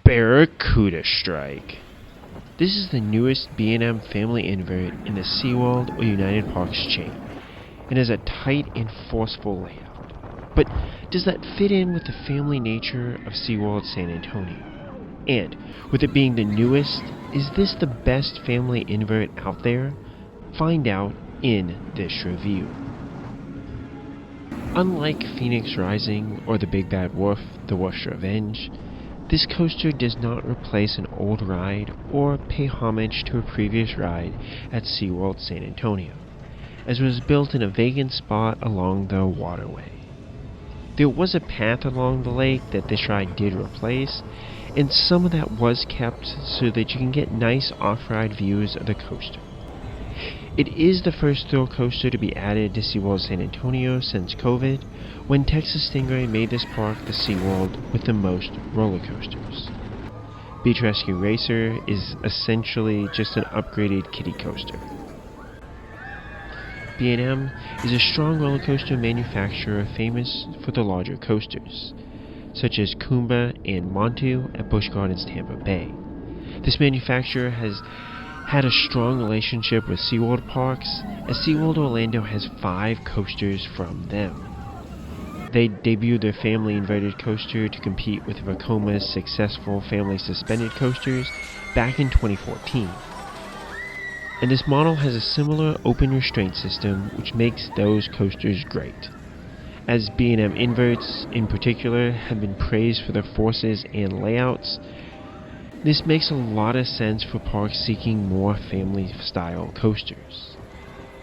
Barracuda Strike. This is the newest B&M family invert in the SeaWorld or United Parks chain, and has a tight and forceful layout. But does that fit in with the family nature of SeaWorld San Antonio? And, with it being the newest, is this the best family invert out there? Find out in this review. Unlike Phoenix Rising or the Big Bad Wolf, The Worcester Revenge, this coaster does not replace an old ride or pay homage to a previous ride at SeaWorld San Antonio, as it was built in a vacant spot along the waterway. There was a path along the lake that this ride did replace, and some of that was kept so that you can get nice off-ride views of the coaster. It is the first thrill coaster to be added to SeaWorld San Antonio since COVID, when Texas Stingray made this park the SeaWorld with the most roller coasters. Beach Rescue Racer is essentially just an upgraded kiddie coaster. B&M is a strong roller coaster manufacturer famous for the larger coasters, such as Kumba and Montu at Busch Gardens Tampa Bay. This manufacturer has had a strong relationship with SeaWorld Parks, as SeaWorld Orlando has 5 coasters from them. They debuted their family inverted coaster to compete with Vekoma's successful family suspended coasters back in 2014. And this model has a similar open restraint system which makes those coasters great. As B&M inverts in particular have been praised for their forces and layouts, this makes a lot of sense for parks seeking more family-style coasters.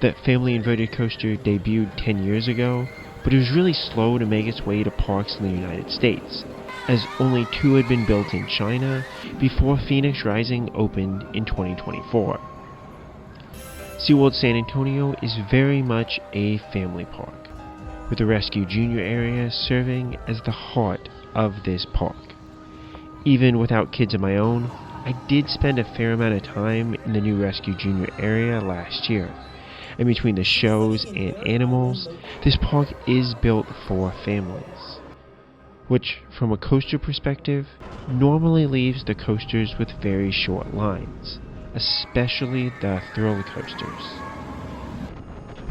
That family inverted coaster debuted 10 years ago, but it was really slow to make its way to parks in the United States, as only 2 had been built in China before Phoenix Rising opened in 2024. SeaWorld San Antonio is very much a family park, with the Rescue Junior area serving as the heart of this park. Even without kids of my own, I did spend a fair amount of time in the new Rescue Junior area last year, and between the shows and animals, this park is built for families, which, from a coaster perspective, normally leaves the coasters with very short lines, especially the thrill coasters.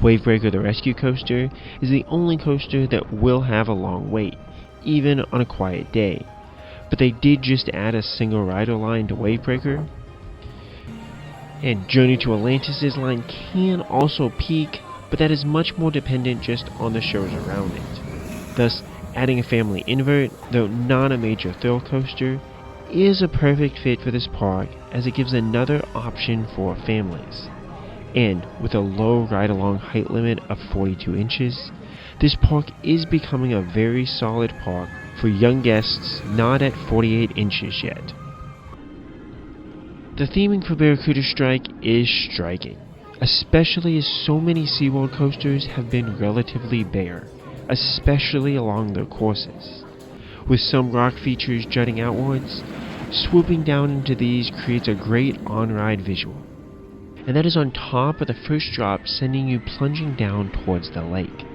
Wavebreaker the Rescue Coaster is the only coaster that will have a long wait, even on a quiet day. But they did just add a single rider line to Wavebreaker. And Journey to Atlantis' line can also peak, but that is much more dependent just on the shows around it. Thus, adding a family invert, though not a major thrill coaster, is a perfect fit for this park, as it gives another option for families. And with a low ride-along height limit of 42 inches, this park is becoming a very solid park for young guests not at 48 inches yet. The theming for Barracuda Strike is striking, especially as so many SeaWorld coasters have been relatively bare, especially along their courses. With some rock features jutting outwards, swooping down into these creates a great on-ride visual. And that is on top of the first drop sending you plunging down towards the lake.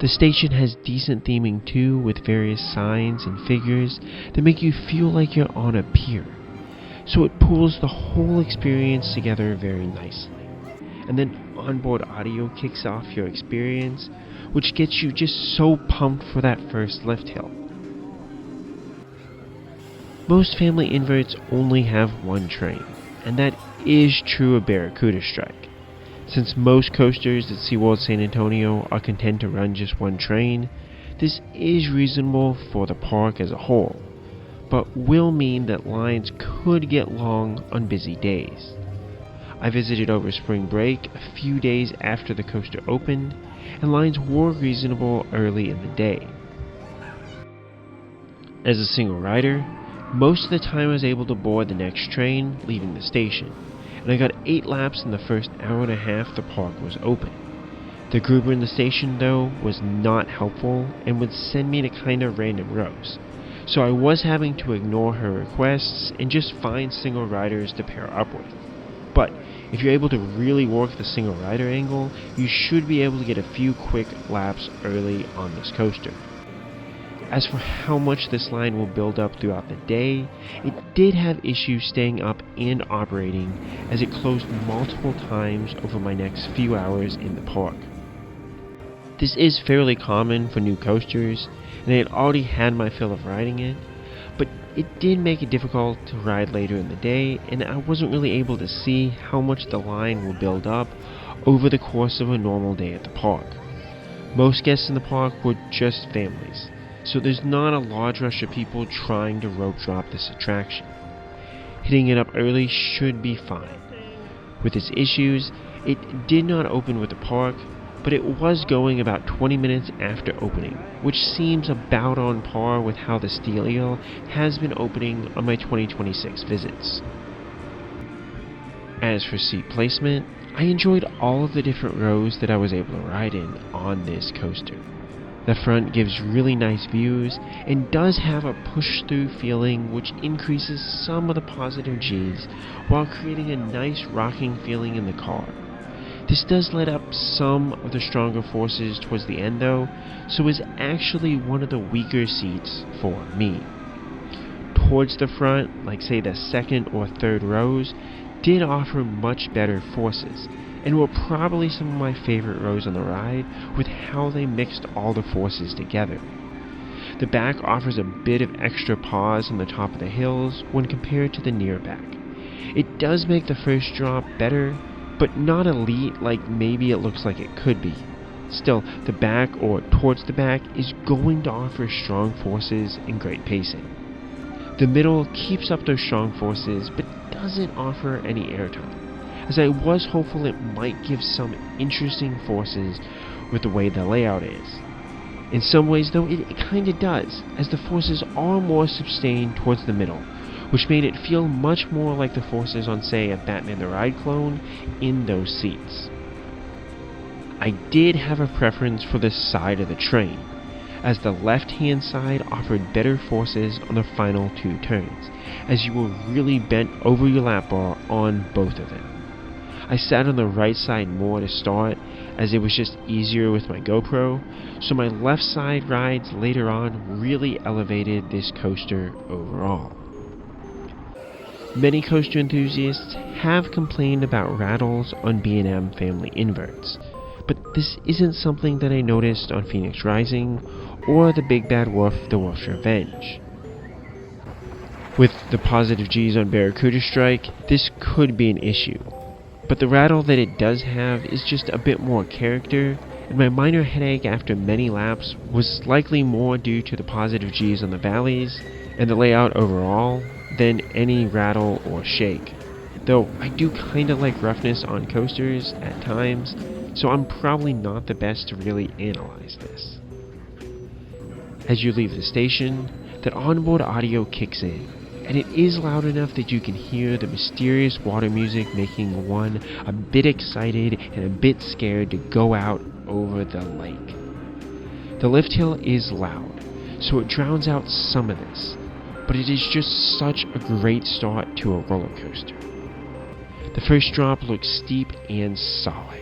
The station has decent theming too, with various signs and figures that make you feel like you're on a pier. So it pulls the whole experience together very nicely. And then onboard audio kicks off your experience, which gets you just so pumped for that first lift hill. Most family inverts only have one train, and that is true of Barracuda Strike. Since most coasters at SeaWorld San Antonio are content to run just one train, this is reasonable for the park as a whole, but will mean that lines could get long on busy days. I visited over spring break a few days after the coaster opened, and lines were reasonable early in the day. As a single rider, most of the time I was able to board the next train leaving the station, and I got 8 laps in the first hour and a half the park was open. The grouper in the station, though, was not helpful and would send me to kind of random rows, so I was having to ignore her requests and just find single riders to pair up with. But if you're able to really work the single rider angle, you should be able to get a few quick laps early on this coaster. As for how much this line will build up throughout the day, it did have issues staying up and operating as it closed multiple times over my next few hours in the park. This is fairly common for new coasters, and I had already had my fill of riding it, but it did make it difficult to ride later in the day, and I wasn't really able to see how much the line will build up over the course of a normal day at the park. Most guests in the park were just families, so there's not a large rush of people trying to rope drop this attraction. Hitting it up early should be fine. With its issues, it did not open with the park, but it was going about 20 minutes after opening, which seems about on par with how the Steel Eel has been opening on my 2026 visits. As for seat placement, I enjoyed all of the different rows that I was able to ride in on this coaster. The front gives really nice views and does have a push-through feeling which increases some of the positive G's while creating a nice rocking feeling in the car. This does let up some of the stronger forces towards the end though, so is actually one of the weaker seats for me. Towards the front, like say the second or third rows, did offer much better forces, and were probably some of my favorite rows on the ride with how they mixed all the forces together. The back offers a bit of extra pause on the top of the hills when compared to the near back. It does make the first drop better, but not elite like maybe it looks like it could be. Still, the back or towards the back is going to offer strong forces and great pacing. The middle keeps up those strong forces, but doesn't offer any airtime, as I was hopeful it might give some interesting forces with the way the layout is. In some ways though, it kinda does, as the forces are more sustained towards the middle, which made it feel much more like the forces on say a Batman the Ride clone in those seats. I did have a preference for the side of the train, as the left-hand side offered better forces on the final two turns, as you were really bent over your lap bar on both of them. I sat on the right side more to start, as it was just easier with my GoPro, so my left side rides later on really elevated this coaster overall. Many coaster enthusiasts have complained about rattles on B&M family inverts, but this isn't something that I noticed on Phoenix Rising or the Big Bad Wolf, The Wolf's Revenge. With the positive G's on Barracuda Strike, this could be an issue, but the rattle that it does have is just a bit more character, and my minor headache after many laps was likely more due to the positive G's on the valleys and the layout overall than any rattle or shake. Though I do kinda like roughness on coasters at times, so I'm probably not the best to really analyze this. As you leave the station, that onboard audio kicks in, and it is loud enough that you can hear the mysterious water music making one a bit excited and a bit scared to go out over the lake. The lift hill is loud, so it drowns out some of this, but it is just such a great start to a roller coaster. The first drop looks steep and solid,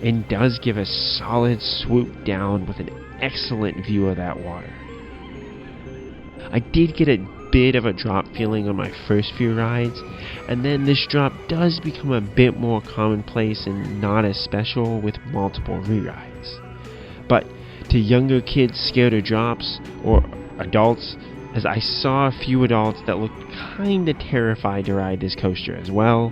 and does give a solid swoop down with an excellent view of that water. I did get a bit of a drop feeling on my first few rides, and then this drop does become a bit more commonplace and not as special with multiple re-rides. But to younger kids scared of drops, or adults, as I saw a few adults that looked kinda terrified to ride this coaster as well,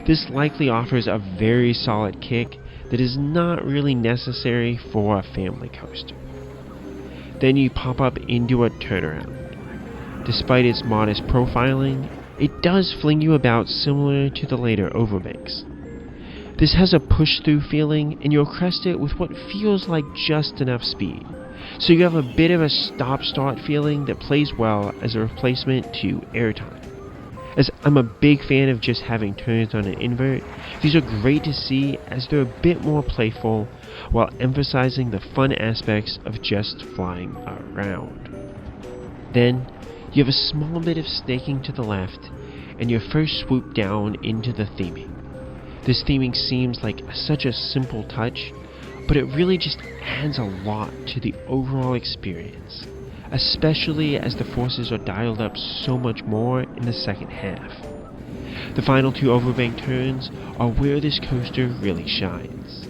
this likely offers a very solid kick that is not really necessary for a family coaster. Then you pop up into a turnaround. Despite its modest profiling, it does fling you about similar to the later overbanks. This has a push-through feeling, and you'll crest it with what feels like just enough speed, so you have a bit of a stop-start feeling that plays well as a replacement to airtime. As I'm a big fan of just having turns on an invert, these are great to see as they're a bit more playful while emphasizing the fun aspects of just flying around. Then, you have a small bit of snaking to the left, and your first swoop down into the theming. This theming seems like such a simple touch, but it really just adds a lot to the overall experience, especially as the forces are dialed up so much more in the second half. The final two overbank turns are where this coaster really shines.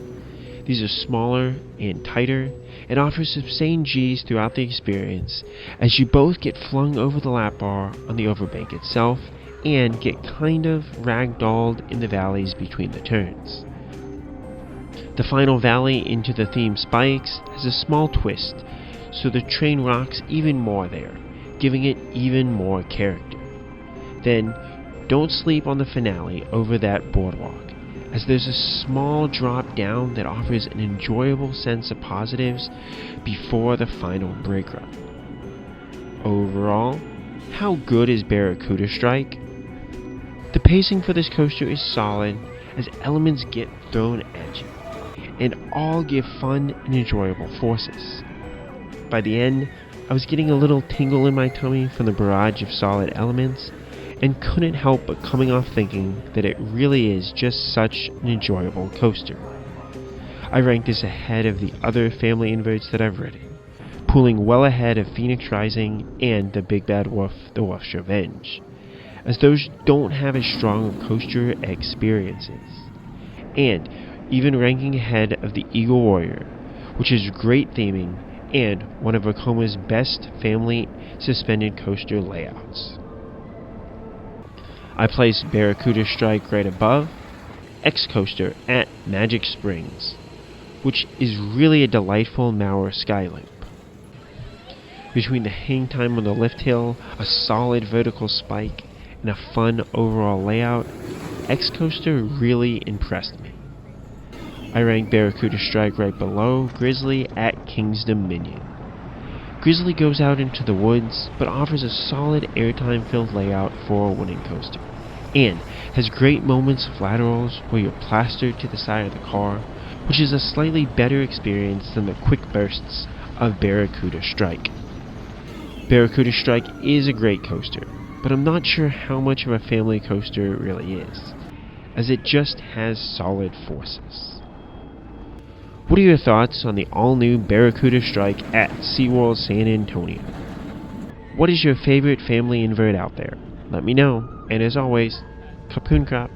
These are smaller and tighter and offer sustained Gs throughout the experience as you both get flung over the lap bar on the overbank itself and get kind of ragdolled in the valleys between the turns. The final valley into the theme spikes has a small twist, so the train rocks even more there, giving it even more character. Then, don't sleep on the finale over that boardwalk, as there's a small drop down that offers an enjoyable sense of positives before the final brake run. Overall, how good is Barracuda Strike? The pacing for this coaster is solid as elements get thrown at you, and all give fun and enjoyable forces. By the end, I was getting a little tingle in my tummy from the barrage of solid elements, and couldn't help but coming off thinking that it really is just such an enjoyable coaster. I rank this ahead of the other family inverts that I've ridden, pulling well ahead of Phoenix Rising and the Big Bad Wolf, the Wolf's Revenge, as those don't have as strong of coaster experiences, and even ranking ahead of the Eagle Warrior, which is great theming and one of Vekoma's best family suspended coaster layouts. I place Barracuda Strike right above X Coaster at Magic Springs, which is really a delightful Mauer Skyloop. Between the hang time on the lift hill, a solid vertical spike, and a fun overall layout, X Coaster really impressed me. I rank Barracuda Strike right below Grizzly at King's Dominion. Grizzly goes out into the woods, but offers a solid airtime-filled layout for a winning coaster, and has great moments of laterals where you're plastered to the side of the car, which is a slightly better experience than the quick bursts of Barracuda Strike. Barracuda Strike is a great coaster, but I'm not sure how much of a family coaster it really is, as it just has solid forces. What are your thoughts on the all-new Barracuda Strike at SeaWorld San Antonio? What is your favorite family invert out there? Let me know, and as always, Kapun Krap.